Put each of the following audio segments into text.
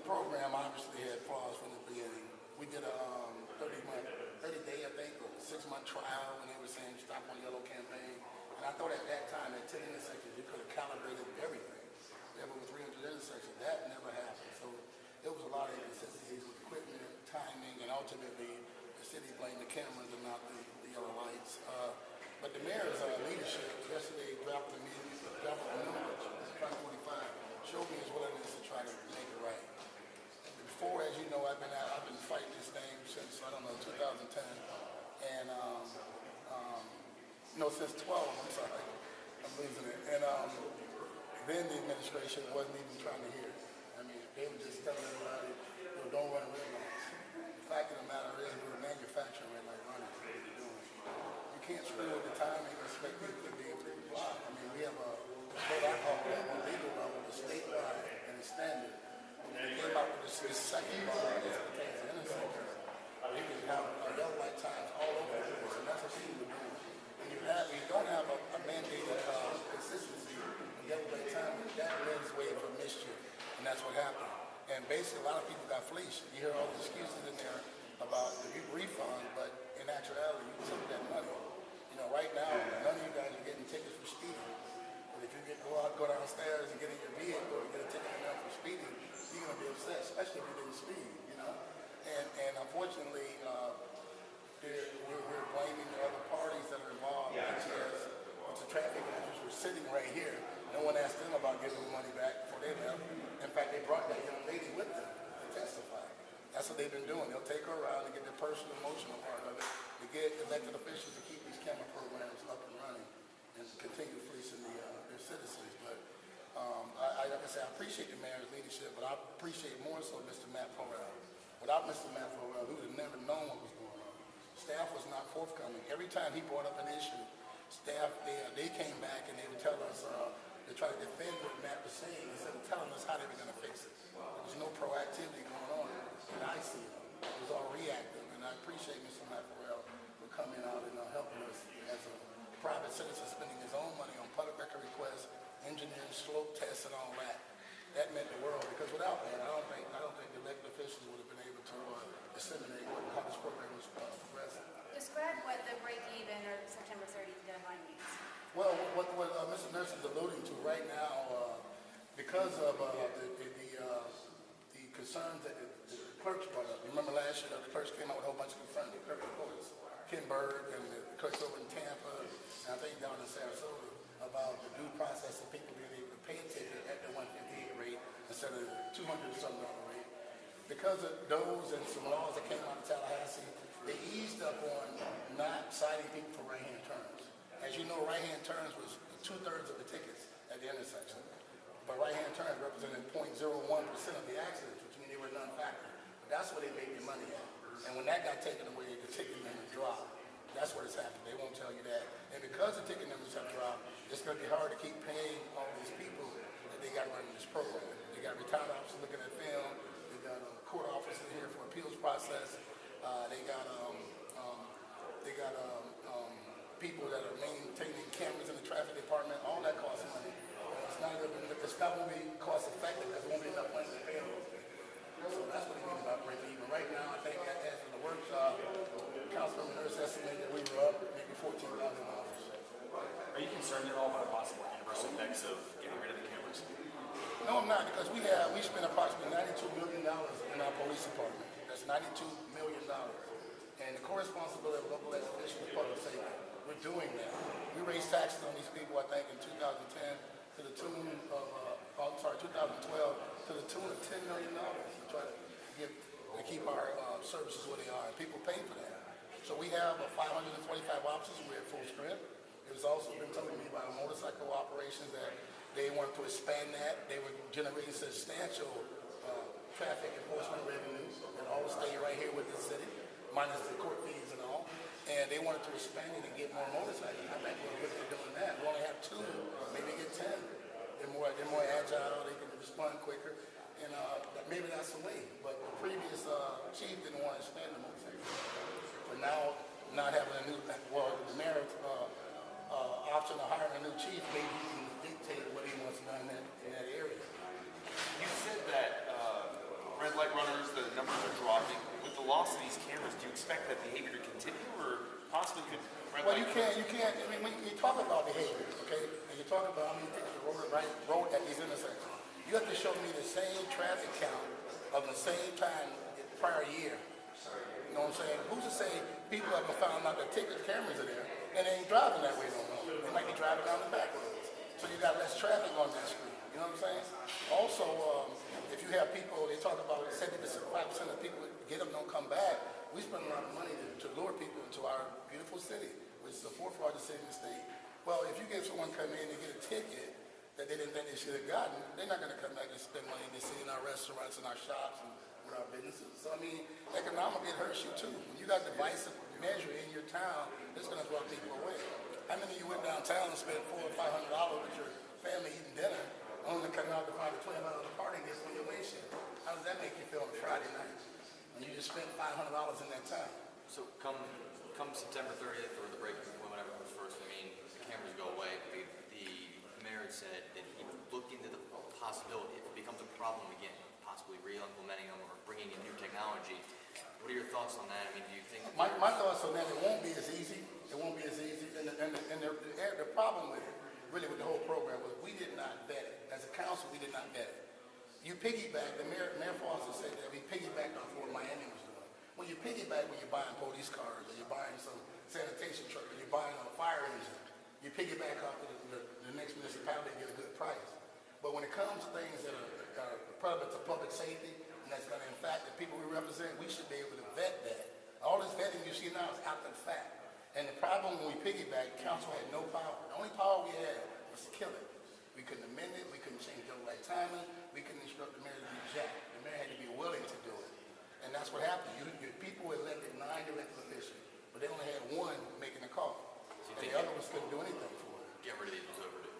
program obviously had flaws from the beginning. We did a 30-day, I think, or 6-month trial when they were saying stop on yellow campaign. And I thought at that time, at 10 intersections, you could have calibrated everything. We have over 300 intersections. That never happened. So it was a lot of inconsistencies with equipment, timing, and ultimately the city blamed the cameras and not the yellow lights. But the mayor's leadership yesterday dropped the numbers, 545, showed me his willingness to try to make it right. Before, as you know, I've been fighting this thing since, I don't know, 2010, and no, since 12. I'm sorry, I'm losing it. And then the administration wasn't even trying to hear it. I mean, they were just telling everybody, don't run red lights. The fact of the matter is, we were manufacturing red light runners. You can't screw with the timing and expect people to be able to comply. I mean, we have what I call a legal level, a statewide and a standard. When they came out with this second law that contains the intersections, you can have yellow light times all over the place, and that's what people are doing. And you don't have a mandated consistency in yellow light time, that lends way for mischief, and that's what happened. And basically, a lot of people got fleeced. You hear all the excuses in there about the refund, but in actuality, you took that money. You know, right now, none of you guys are getting tickets for speeding. But if you go downstairs and get in your vehicle and get a ticket for speeding, you're going to be upset, especially if you didn't speed, you know. And unfortunately, we're blaming the other parties that are involved. Because the traffic managers were sitting right here. No one asked them about giving the money back before they left. In fact, they brought that young lady with them to testify. That's what they've been doing. They'll take her around to get the personal, emotional part of it, to get elected officials to keep these camera programs up and running and continue fleecing their citizens. But like I said, I appreciate the mayor's leadership, but I appreciate more so Mr. Matt Florell. Without Mr. Matt Florell, we would have never known what was going on. Staff was not forthcoming. Every time he brought up an issue, staff, they came back and they would tell us, they tried to defend what Matt was saying instead of telling us how they were going to fix it. There was no proactivity going on, and I see it. It was all reactive, and I appreciate Mr. Matt Florell for coming out and helping us as a private citizen, spending his own money on public record requests, engineering, slope tests, and all that. That meant the world, because without that, I don't think the elected officials would have been able to disseminate how this program was progressing. Describe what the break-even or September 30th deadline means. Well, what Mr. Nurse is alluding to right now, because of the concerns that the clerks brought up. Remember last year, the clerks came out with a whole bunch of concerns, the clerk reporters, Ken Berg and the clerks over in Tampa, and I think down in Sarasota, about the due process of people being able to pay a ticket at the 158 rate instead of the $200-something rate. Because of those and some laws that came out of Tallahassee, they eased up on not citing people for right-hand turns. As you know, right-hand turns was 2/3 of the tickets at the intersection. But right-hand turns represented 0.01% of the accidents, which means they were non-factor. But that's where they made their money at. And when that got taken away, the ticket numbers dropped. That's what has happened. They won't tell you that. And because the ticket numbers have dropped, it's going to be hard to keep paying all these people that they got running this program. They got retired officers looking at film. They got court officers here for appeals process. They got people that are maintaining cameras in the traffic department. All that costs money. It's not going to be cost effective because it won't be enough money to pay those people. So that's what he means about breaking even. Right now, I think after the workshop, Councilman Nurse estimated that we were up maybe $14,000. Are you concerned at all about possible adverse effects of getting rid of the cameras? No, I'm not, because we spend approximately $92 million in our police department. That's $92 million. And the core responsibility of local officials is public safety. We're doing that. We raised taxes on these people, I think, in 2010 to the tune of, 2012 to the tune of $10 million to try to keep our services where they are. And people pay for that. So we have 545 officers. We're at full strength. It was also been told to me by motorcycle operations that they wanted to expand that. They were generating substantial traffic enforcement revenues that all stay right here with the city, minus the court fees and all. And they wanted to expand it and get more motorcycles. I think we're looking at doing that. We only have 2, maybe get 10. They're more agile. They can respond quicker. And maybe that's the way. But the previous chief didn't want to expand the motorcycles. But now, not having a new, the mayor's option of hiring a new chief, maybe he can dictate what he wants done in that area. You said that red light runners, the numbers are dropping. With the loss of these cameras, do you expect that behavior to continue, or possibly could red Well, light you can't, I mean, when you talk about behavior, okay, and you talk about how many people road at these intersections, you have to show me the same traffic count of the same time prior year. You know what I'm saying? Who's to say people haven't found out that ticket cameras are there and they ain't driving that way no more? They might be driving down the back roads. So you got less traffic on that street. You know what I'm saying? Also, if you have people, they talk about 70%, 5% of people get them, don't come back. We spend a lot of money to lure people into our beautiful city, which is the fourth largest city in the state. Well, if you get someone come in and get a ticket that they didn't think they should have gotten, they're not going to come back and spend money to see in our restaurants and our shops and with our businesses. So, I mean, economically it hurts you too. When you got divisive measure in your town, it's going to draw people away. How many of you went downtown and spent $400 or $500 with your family eating dinner, only to come out to find a $20 party and get some of your windshield? How does that make you feel on Friday night when you just spent $500 in that time? So come September 30th or the break, whenever it was first, I mean, the cameras go away. The mayor had said that he looked into the possibility, if it becomes a problem again, possibly re-implementing them or bringing in new technology. What are your thoughts on that? I mean, do you think... My thoughts on that, it won't be as easy. It won't be as easy. And the problem with it, really with the whole program, was we did not vet it. As a council, we did not vet it. You piggyback, Mayor Foster said that we piggybacked off what Miami was doing. When you piggyback, when you're buying police cars, or you're buying some sanitation truck, or you're buying a fire engine, you piggyback off the next municipality and get a good price. But when it comes to things that are relevant to public safety, and that's going to impact the people we represent, we should be able to vet that. All this vetting you see now is after the fact. And the problem when we piggyback, council had no power. The only power we had was to kill it. We couldn't amend it, we couldn't change the right timing, we couldn't instruct the mayor to do jack. The mayor had to be willing to do it. And that's what happened. Your people elected 9 elected officials, but they only had 1 making the call. And the other ones couldn't do anything for it. Get rid of these over it.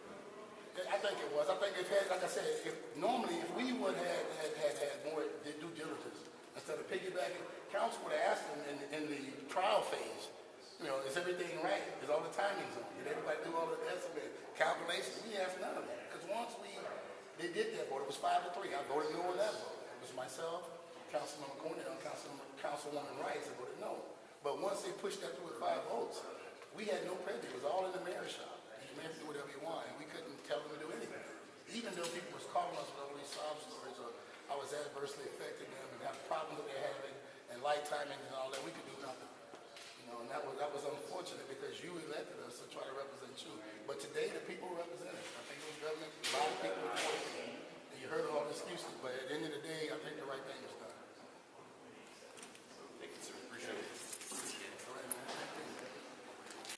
I think it was. I think it had, like I said, if we would have had more due diligence instead of piggybacking, council would have asked them in the trial phase, you know, is everything right? Is all the timings on? Did everybody do all the estimate calculations? We asked none of that. Because once they did that vote, it was 5-3. I voted no on that vote. It was myself, Councilman Cornell, and Councilwoman Rice that voted no. But once they pushed that through with 5 votes, we had no prejudice. It was all in the mayor's shop.